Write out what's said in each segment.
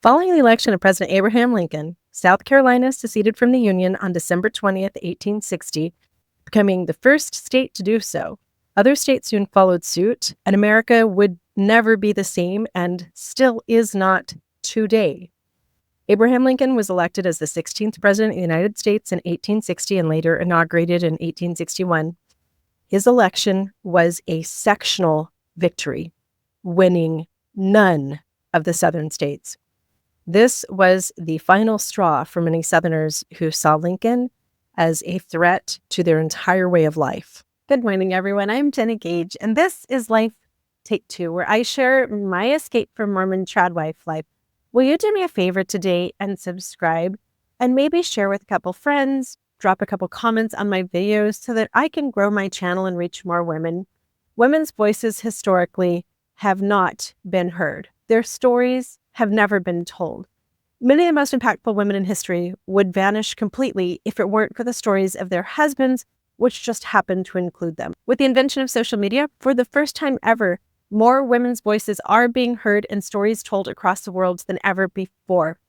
Following the election of President Abraham Lincoln, South Carolina seceded from the Union on December 20th, 1860, becoming the first state to do so. Other states soon followed suit, and America would never be the same and still is not today. Abraham Lincoln was elected as the 16th President of the United States in 1860 and later inaugurated in 1861. His election was a sectional victory, winning none of the southern states. This was the final straw for many Southerners who saw Lincoln as a threat to their entire way of life. Good morning, everyone. I'm Jenny Gage, and this is Life Take 2, where I share my escape from Mormon tradwife life. Will you do me a favor today and subscribe, and maybe share with a couple friends, drop a couple comments on my videos so that I can grow my channel and reach more women. Women's voices historically have not been heard. Their stories have never been told. Many of the most impactful women in history would vanish completely if it weren't for the stories of their husbands, which just happened to include them. With the invention of social media, for the first time ever, more women's voices are being heard and stories told across the world than ever before.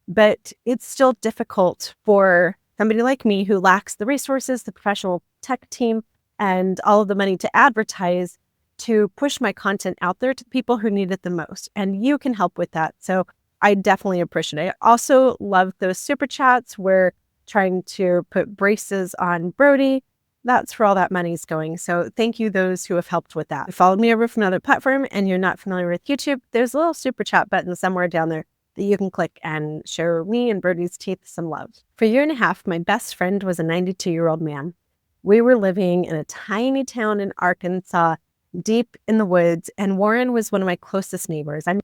But it's still difficult for somebody like me who lacks the resources, the professional tech team, and all of the money to advertise to push my content out there to people who need it the most. And you can help with that. So I definitely appreciate it. I also love those super chats. We're trying to put braces on Brody. That's where all that money's going. So thank you those who have helped with that. If you followed me over from another platform and you're not familiar with YouTube, there's a little super chat button somewhere down there that you can click and share me and Brody's teeth some love. For a year and a half, my best friend was a 92-year-old man. We were living in a tiny town in Arkansas, deep in the woods, and Warren was one of my closest neighbors. I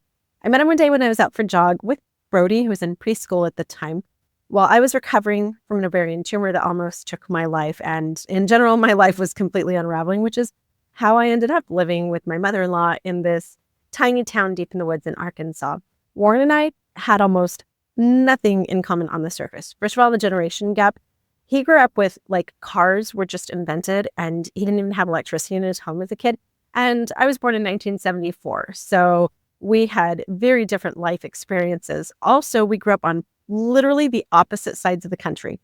met him one day when I was out for a jog with Brody, who was in preschool at the time, while I was recovering from an ovarian tumor that almost took my life. And in general, my life was completely unraveling, which is how I ended up living with my mother-in-law in this tiny town deep in the woods in Arkansas. Warren and I had almost nothing in common on the surface. First of all, the generation gap. He grew up with cars were just invented, and he didn't even have electricity in his home as a kid. And I was born in 1974. So we had very different life experiences. Also, we grew up on literally the opposite sides of the country.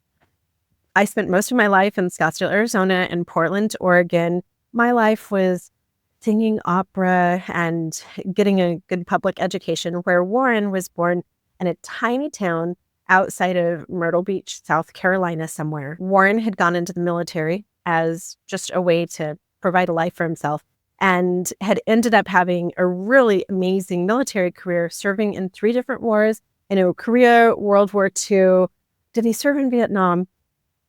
I spent most of my life in Scottsdale, Arizona, and Portland, Oregon. My life was singing opera and getting a good public education, where Warren was born in a tiny town outside of Myrtle Beach, South Carolina somewhere. Warren had gone into the military as just a way to provide a life for himself, and had ended up having a really amazing military career, serving in 3 different wars. Korea, World War II. Did he serve in Vietnam?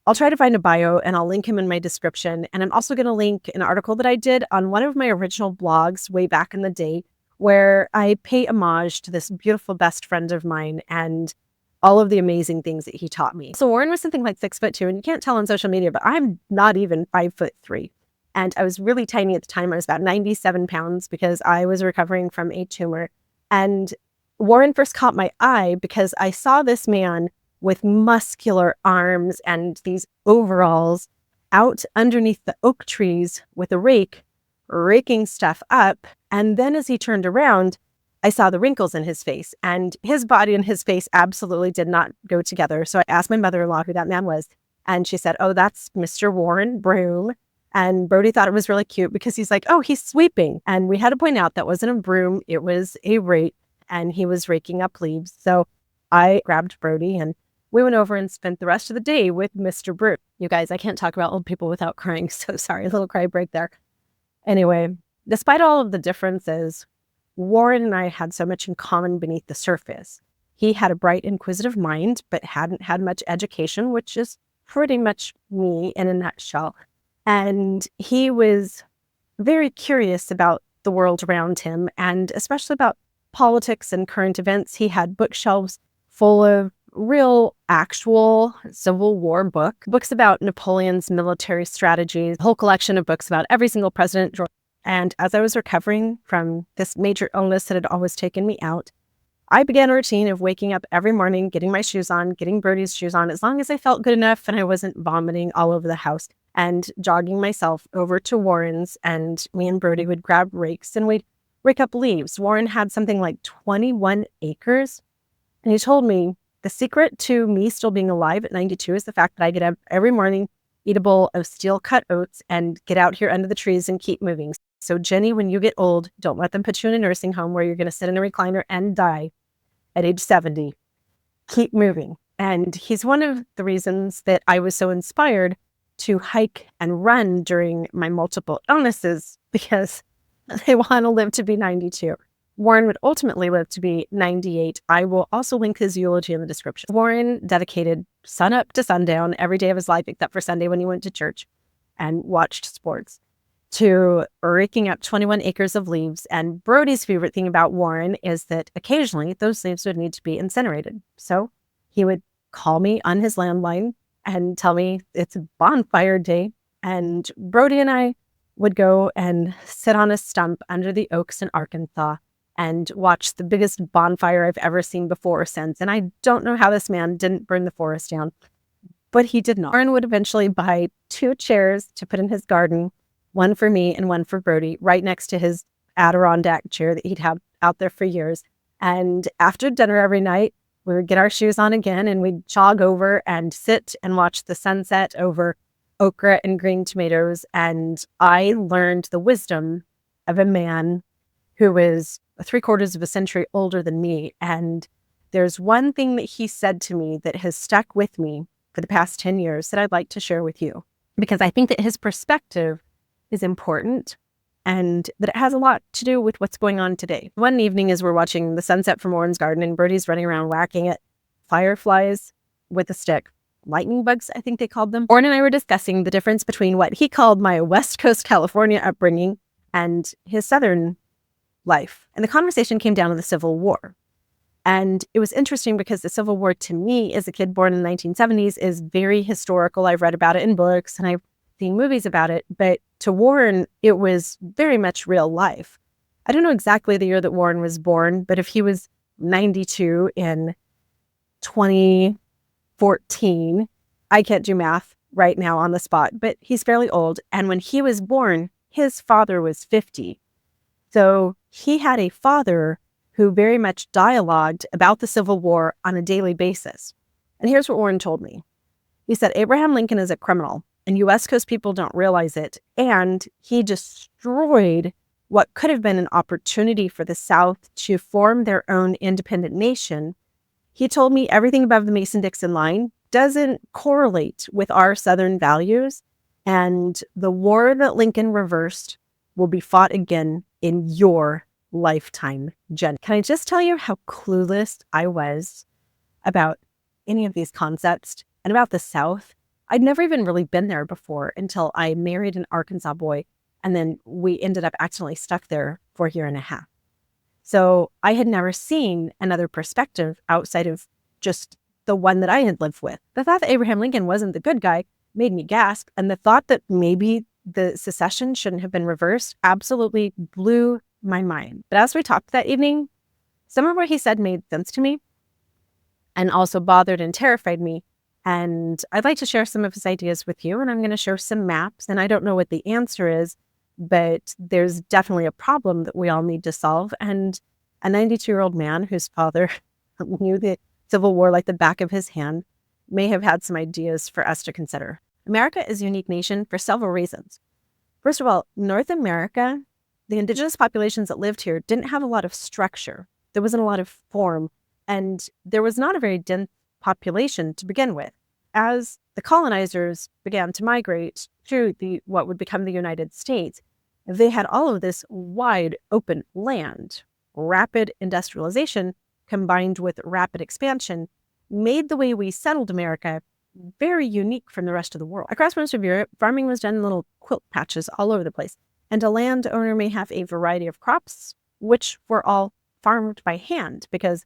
I'll try to find a bio and I'll link him in my description. And I'm also going to link an article that I did on one of my original blogs way back in the day, where I pay homage to this beautiful best friend of mine and all of the amazing things that he taught me. So Warren was something like 6'2", and you can't tell on social media, but I'm not even 5'3". And I was really tiny at the time. I was about 97 pounds because I was recovering from a tumor. And Warren first caught my eye because I saw this man with muscular arms and these overalls out underneath the oak trees with a rake, raking stuff up. And then as he turned around, I saw the wrinkles in his face, and his body and his face absolutely did not go together. So I asked my mother-in-law who that man was, and she said, "Oh, that's Mr. Warren Broome." And Brody thought it was really cute because he's like, "Oh, he's sweeping." And we had to point out that wasn't a broom, it was a rake, and he was raking up leaves. So I grabbed Brody and we went over and spent the rest of the day with Mr. Broome. You guys, I can't talk about old people without crying, so sorry, a little cry break there. Anyway, despite all of the differences, Warren and I had so much in common beneath the surface. He had a bright, inquisitive mind, but hadn't had much education, which is pretty much me in a nutshell. And he was very curious about the world around him, and especially about politics and current events. He had bookshelves full of real, actual Civil War books about Napoleon's military strategies, a whole collection of books about every single president. And as I was recovering from this major illness that had always taken me out, I began a routine of waking up every morning, getting my shoes on, getting Brody's shoes on, as long as I felt good enough and I wasn't vomiting all over the house, and jogging myself over to Warren's, and me and Brody would grab rakes and we'd rake up leaves. Warren had something like 21 acres And he told me the secret to me still being alive at 92 is the fact that I get up every morning, eat a bowl of steel-cut oats, and get out here under the trees and keep moving. So, Jenny, when you get old, don't let them put you in a nursing home where you're going to sit in a recliner and die at age 70. Keep moving. And he's one of the reasons that I was so inspired to hike and run during my multiple illnesses, because they want to live to be 92. Warren would ultimately live to be 98. I will also link his eulogy in the description. Warren dedicated sun up to sundown every day of his life, except for Sunday when he went to church and watched sports, to raking up 21 acres of leaves. And Brody's favorite thing about Warren is that occasionally those leaves would need to be incinerated. So he would call me on his landline and tell me it's a bonfire day. And Brody and I would go and sit on a stump under the oaks in Arkansas and watch the biggest bonfire I've ever seen before or since. And I don't know how this man didn't burn the forest down, but he did not. Warren would eventually buy 2 chairs to put in his garden, one for me and one for Brody, right next to his Adirondack chair that he'd had out there for years. And after dinner every night, we would get our shoes on again and we'd jog over and sit and watch the sunset over okra and green tomatoes. And I learned the wisdom of a man who was 3/4 of a century older than me. And there's one thing that he said to me that has stuck with me for the past 10 years that I'd like to share with you, because I think that his perspective is important and that it has a lot to do with what's going on today. One evening as we're watching the sunset from Warren's garden and Brody's running around whacking at fireflies with a stick, lightning bugs, I think they called them, Warren and I were discussing the difference between what he called my West Coast California upbringing and his Southern life. And the conversation came down to the Civil War. And it was interesting because the Civil War to me, as a kid born in the 1970s, is very historical. I've read about it in books and I've seen movies about it. But to Warren, it was very much real life. I don't know exactly the year that Warren was born, but if he was 92 in 2014, I can't do math right now on the spot, but he's fairly old. And when he was born, his father was 50. So he had a father who very much dialogued about the Civil War on a daily basis. And here's what Warren told me. He said, Abraham Lincoln is a criminal, and U.S. Coast people don't realize it. And he destroyed what could have been an opportunity for the South to form their own independent nation. He told me everything above the Mason-Dixon line doesn't correlate with our Southern values. And the war that Lincoln reversed will be fought again in your lifetime, Jen. Can I just tell you how clueless I was about any of these concepts and about the South? I'd never even really been there before until I married an Arkansas boy, and then we ended up accidentally stuck there for a year and a half. So I had never seen another perspective outside of just the one that I had lived with. The thought that Abraham Lincoln wasn't the good guy made me gasp, and the thought that maybe the secession shouldn't have been reversed absolutely blew my mind. But as we talked that evening, some of what he said made sense to me and also bothered and terrified me. And I'd like to share some of his ideas with you. And I'm going to show some maps. And I don't know what the answer is, but there's definitely a problem that we all need to solve. And a 92-year-old man whose father knew the Civil War like the back of his hand may have had some ideas for us to consider. America is a unique nation for several reasons. First of all, North America, the indigenous populations that lived here didn't have a lot of structure. There wasn't a lot of form, and there was not a very dense population to begin with. As the colonizers began to migrate to what would become the United States, they had all of this wide open land. Rapid industrialization combined with rapid expansion made the way we settled America very unique from the rest of the world. Across most of Europe, farming was done in little quilt patches all over the place. And a landowner may have a variety of crops, which were all farmed by hand because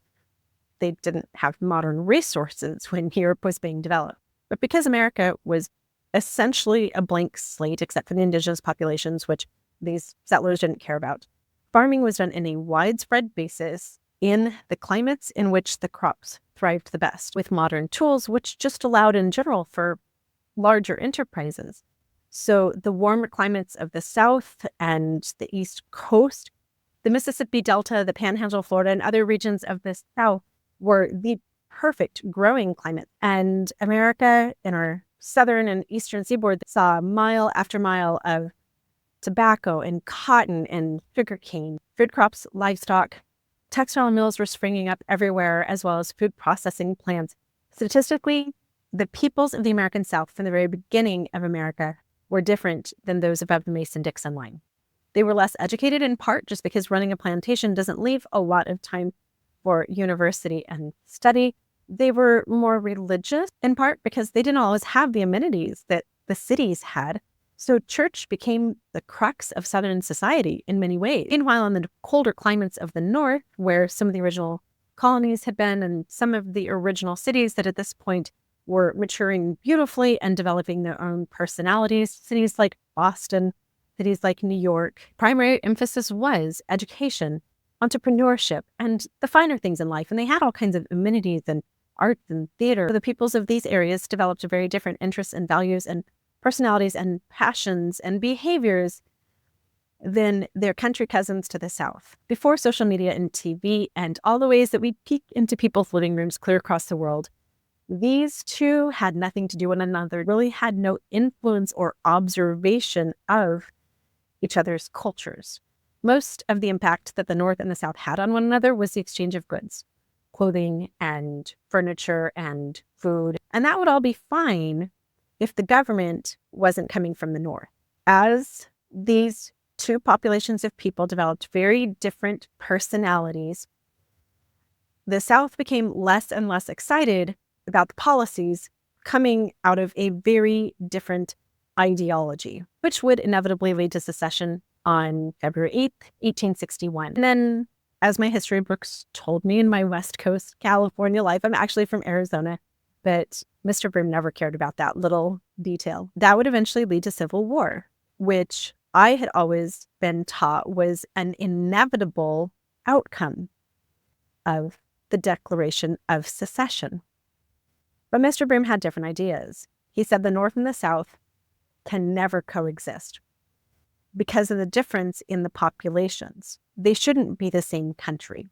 they didn't have modern resources when Europe was being developed. But because America was essentially a blank slate, except for the indigenous populations, which these settlers didn't care about, farming was done in a widespread basis in the climates in which the crops thrived the best, with modern tools, which just allowed in general for larger enterprises. So the warmer climates of the South and the East Coast, the Mississippi Delta, the Panhandle, Florida, and other regions of the South were the perfect growing climate. And America in our southern and eastern seaboard saw mile after mile of tobacco and cotton and sugarcane, food crops, livestock. Textile mills were springing up everywhere, as well as food processing plants. Statistically, the peoples of the American South from the very beginning of America were different than those above the Mason-Dixon line. They were less educated, in part just because running a plantation doesn't leave a lot of time for university and study. They were more religious, in part because they didn't always have the amenities that the cities had. So church became the crux of Southern society in many ways. Meanwhile, in the colder climates of the North, where some of the original colonies had been and some of the original cities that at this point were maturing beautifully and developing their own personalities, cities like Boston, cities like New York, primary emphasis was education, entrepreneurship, and the finer things in life. And they had all kinds of amenities and arts and theater. The peoples of these areas developed very different interests and values and personalities and passions and behaviors than their country cousins to the south. Before social media and TV and all the ways that we peek into people's living rooms clear across the world, these two had nothing to do with one another, really had no influence or observation of each other's cultures. Most of the impact that the North and the South had on one another was the exchange of goods, clothing and furniture and food. And that would all be fine if the government wasn't coming from the North. As these two populations of people developed very different personalities, the South became less and less excited about the policies coming out of a very different ideology, which would inevitably lead to secession on February 8th, 1861. And then, as my history books told me in my West Coast California life, I'm actually from Arizona, but Mr. Broome never cared about that little detail. That would eventually lead to civil war, which I had always been taught was an inevitable outcome of the Declaration of Secession. But Mr. Broome had different ideas. He said the North and the South can never coexist because of the difference in the populations. They shouldn't be the same country.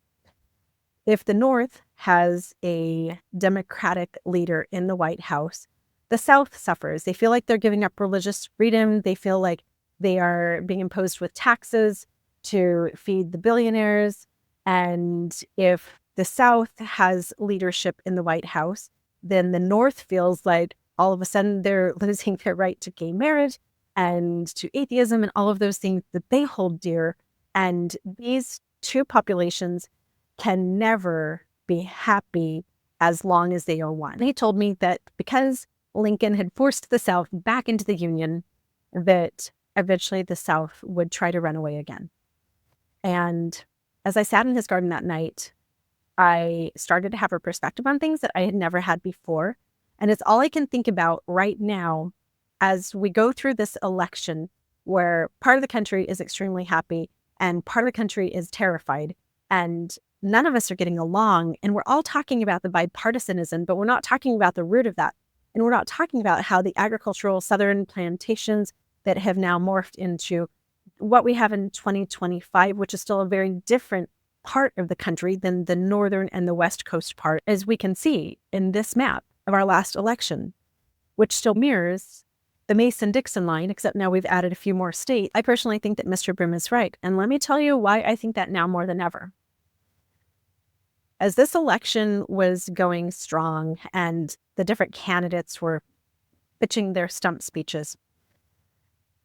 If the North has a Democratic leader in the White House, the South suffers. They feel like they're giving up religious freedom. They feel like they are being imposed with taxes to feed the billionaires. And if the South has leadership in the White House, then the North feels like all of a sudden they're losing their right to gay marriage and to atheism and all of those things that they hold dear. And these two populations can never be happy as long as they are one. He told me that because Lincoln had forced the South back into the Union, that eventually the South would try to run away again. And as I sat in his garden that night, I started to have a perspective on things that I had never had before. And it's all I can think about right now as we go through this election where part of the country is extremely happy and part of the country is terrified. And none of us are getting along. And we're all talking about the bipartisanism, but we're not talking about the root of that. And we're not talking about how the agricultural Southern plantations that have now morphed into what we have in 2025, which is still a very different part of the country than the Northern and the West Coast part, as we can see in this map of our last election, which still mirrors the Mason-Dixon line, except now we've added a few more states. I personally think that Mr. Broome is right. And let me tell you why I think that now more than ever. As this election was going strong and the different candidates were pitching their stump speeches,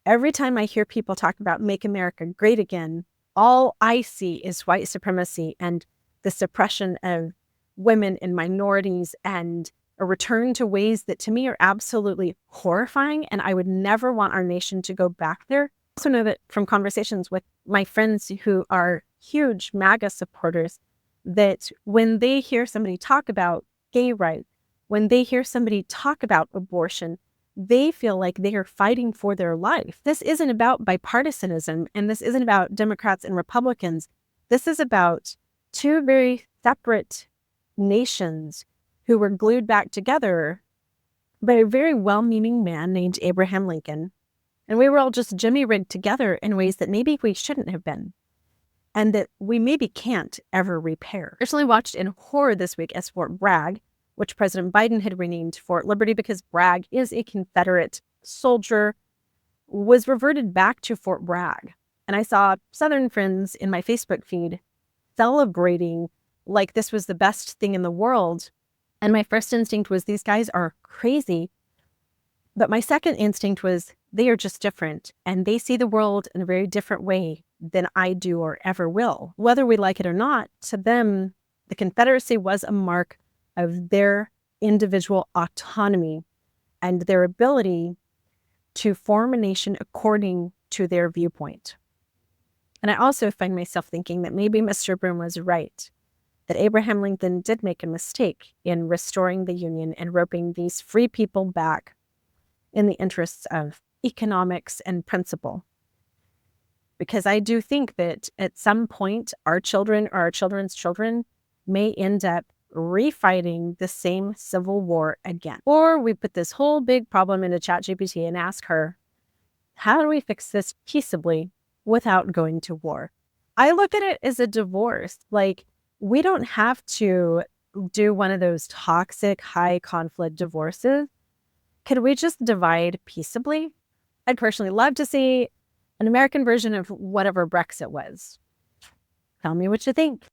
every time I hear people talk about Make America Great Again, all I see is white supremacy and the suppression of women and minorities and a return to ways that to me are absolutely horrifying. And I would never want our nation to go back there. I also know that from conversations with my friends who are huge MAGA supporters, that when they hear somebody talk about gay rights, when they hear somebody talk about abortion, they feel like they are fighting for their life. This isn't about bipartisanism, and this isn't about Democrats and Republicans. This is about two very separate nations who were glued back together by a very well-meaning man named Abraham Lincoln. And we were all just jimmy-rigged together in ways that maybe we shouldn't have been. and that we maybe can't ever repair. I recently watched in horror this week as Fort Bragg, which President Biden had renamed Fort Liberty because Bragg is a Confederate soldier, was reverted back to Fort Bragg. And I saw Southern friends in my Facebook feed celebrating like this was the best thing in the world. And my first instinct was, these guys are crazy. But my second instinct was, they are just different, and they see the world in a very different way than I do or ever will. Whether we like it or not, to them, the Confederacy was a mark of their individual autonomy and their ability to form a nation according to their viewpoint. And I also find myself thinking that maybe Mr. Broome was right, that Abraham Lincoln did make a mistake in restoring the Union and roping these free people back in the interests of economics and principle. Because I do think that at some point, our children or our children's children may end up refighting the same civil war again. Or we put this whole big problem into ChatGPT and ask her, how do we fix this peaceably without going to war? I look at it as a divorce. Like, we don't have to do one of those toxic, high conflict divorces. Could we just divide peaceably? I'd personally love to see an American version of whatever Brexit was. Tell me what you think.